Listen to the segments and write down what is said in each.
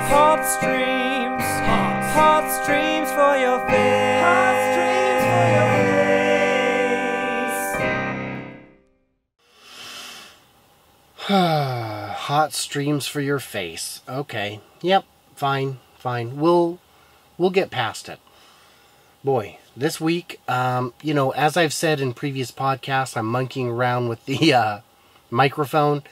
Hot streams. Hot streams for your face. Hot streams for your face. Hot streams for your face. Okay. Yep. Fine. We'll get past it. Boy, this week, as I've said in previous podcasts, I'm monkeying around with the microphone.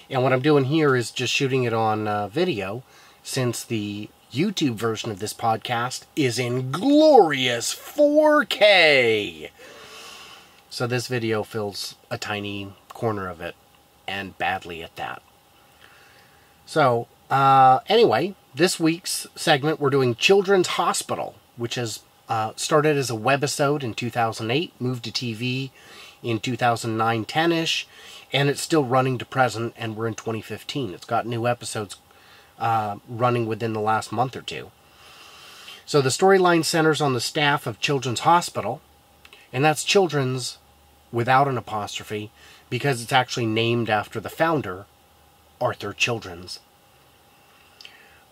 And what I'm doing here is just shooting it on video, since the YouTube version of this podcast is in glorious 4K. So this video fills a tiny corner of it, and badly at that. So, anyway, this week's segment, we're doing Children's Hospital, which has started as a webisode in 2008, moved to TV in 2009-10-ish, and it's still running to present, and we're in 2015. It's got new episodes running within the last month or two. So the storyline centers on the staff of Children's Hospital, and that's Children's without an apostrophe, because it's actually named after the founder, Arthur Children's.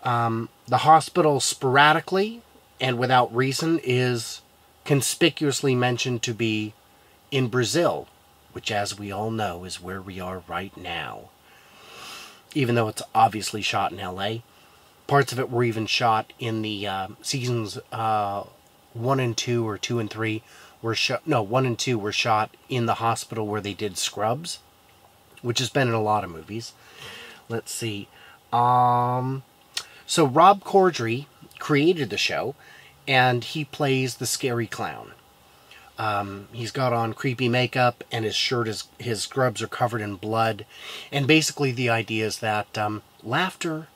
The hospital sporadically and without reason is conspicuously mentioned to be in Brazil, which, as we all know, is where we are right now. Even though it's obviously shot in LA. Parts of it were even shot in the seasons 1 and 2, or 2 and 3 were shot. No, 1 and 2 were shot in the hospital where they did Scrubs, which has been in a lot of movies. Let's see. So Rob Corddry created the show, and he plays the scary clown. He's got on creepy makeup, and his scrubs are covered in blood. And basically the idea is that laughter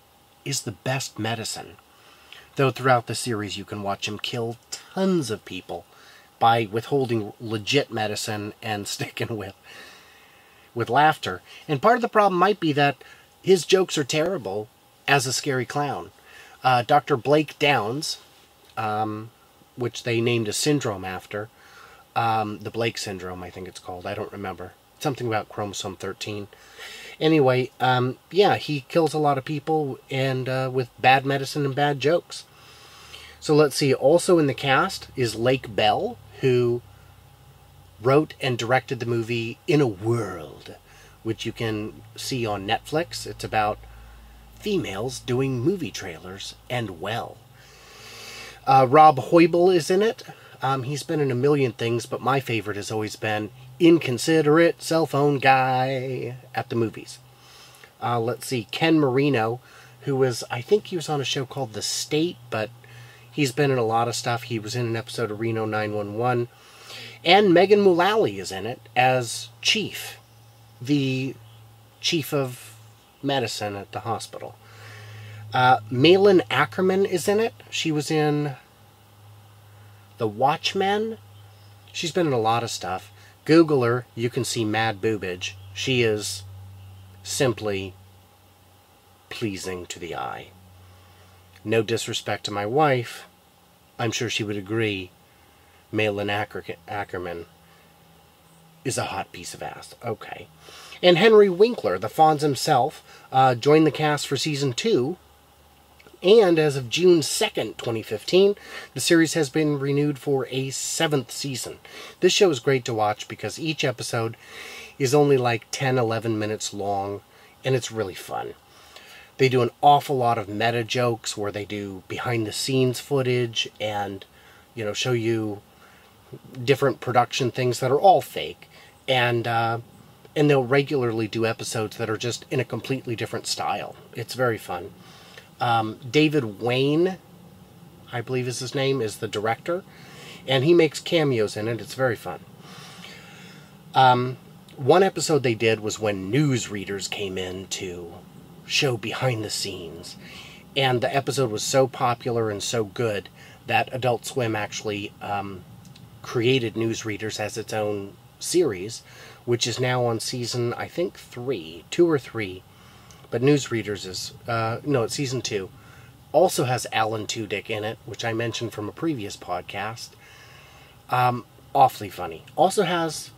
is the best medicine. Though throughout the series you can watch him kill tons of people by withholding legit medicine and sticking with laughter. And part of the problem might be that his jokes are terrible as a scary clown. Dr. Blake Downs, which they named a syndrome after, the Blake syndrome, I think it's called. I don't remember. Something about chromosome 13. Anyway, he kills a lot of people and with bad medicine and bad jokes. So let's see. Also in the cast is Lake Bell, who wrote and directed the movie In a World, which you can see on Netflix. It's about females doing movie trailers, and well. Rob Hoibel is in it. He's been in a million things, but my favorite has always been Inconsiderate Cell Phone Guy at the movies. Let's see, Ken Marino, I think he was on a show called The State, but he's been in a lot of stuff. He was in an episode of Reno 911. And Megan Mullally is in it as Chief, the chief of medicine at the hospital. Malin Ackerman is in it. She was in The Watchmen. She's been in a lot of stuff. Google her. You can see mad boobage. She is simply pleasing to the eye. No disrespect to my wife. I'm sure she would agree. Malin Ackerman is a hot piece of ass. Okay. And Henry Winkler, the Fonz himself, joined the cast for Season 2. And as of June 2nd, 2015, the series has been renewed for a 7th season. This show is great to watch because each episode is only like 10-11 minutes long, and it's really fun. They do an awful lot of meta jokes where they do behind-the-scenes footage and, show you different production things that are all fake. And they'll regularly do episodes that are just in a completely different style. It's very fun. David Wayne, I believe is his name, is the director. And he makes cameos in it. It's very fun. One episode they did was when newsreaders came in to show behind the scenes. And the episode was so popular and so good that Adult Swim actually created Newsreaders as its own series, which is now on season, I think, 2 or 3. But Newsreaders is, it's season 2. Also has Alan Tudyk in it, which I mentioned from a previous podcast. Awfully funny. Also has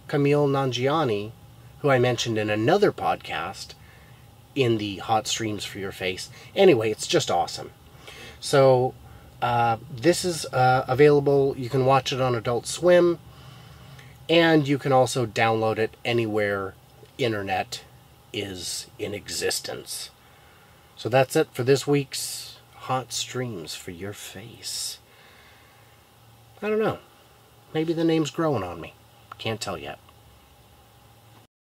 Camille Nanjiani, who I mentioned in another podcast, in the hot streams for your face. Anyway, it's just awesome. So this is available. You can watch it on Adult Swim, and you can also download it anywhere internet is in existence. So that's it for this week's Hot Streams for Your Face. I don't know. Maybe the name's growing on me. Can't tell yet.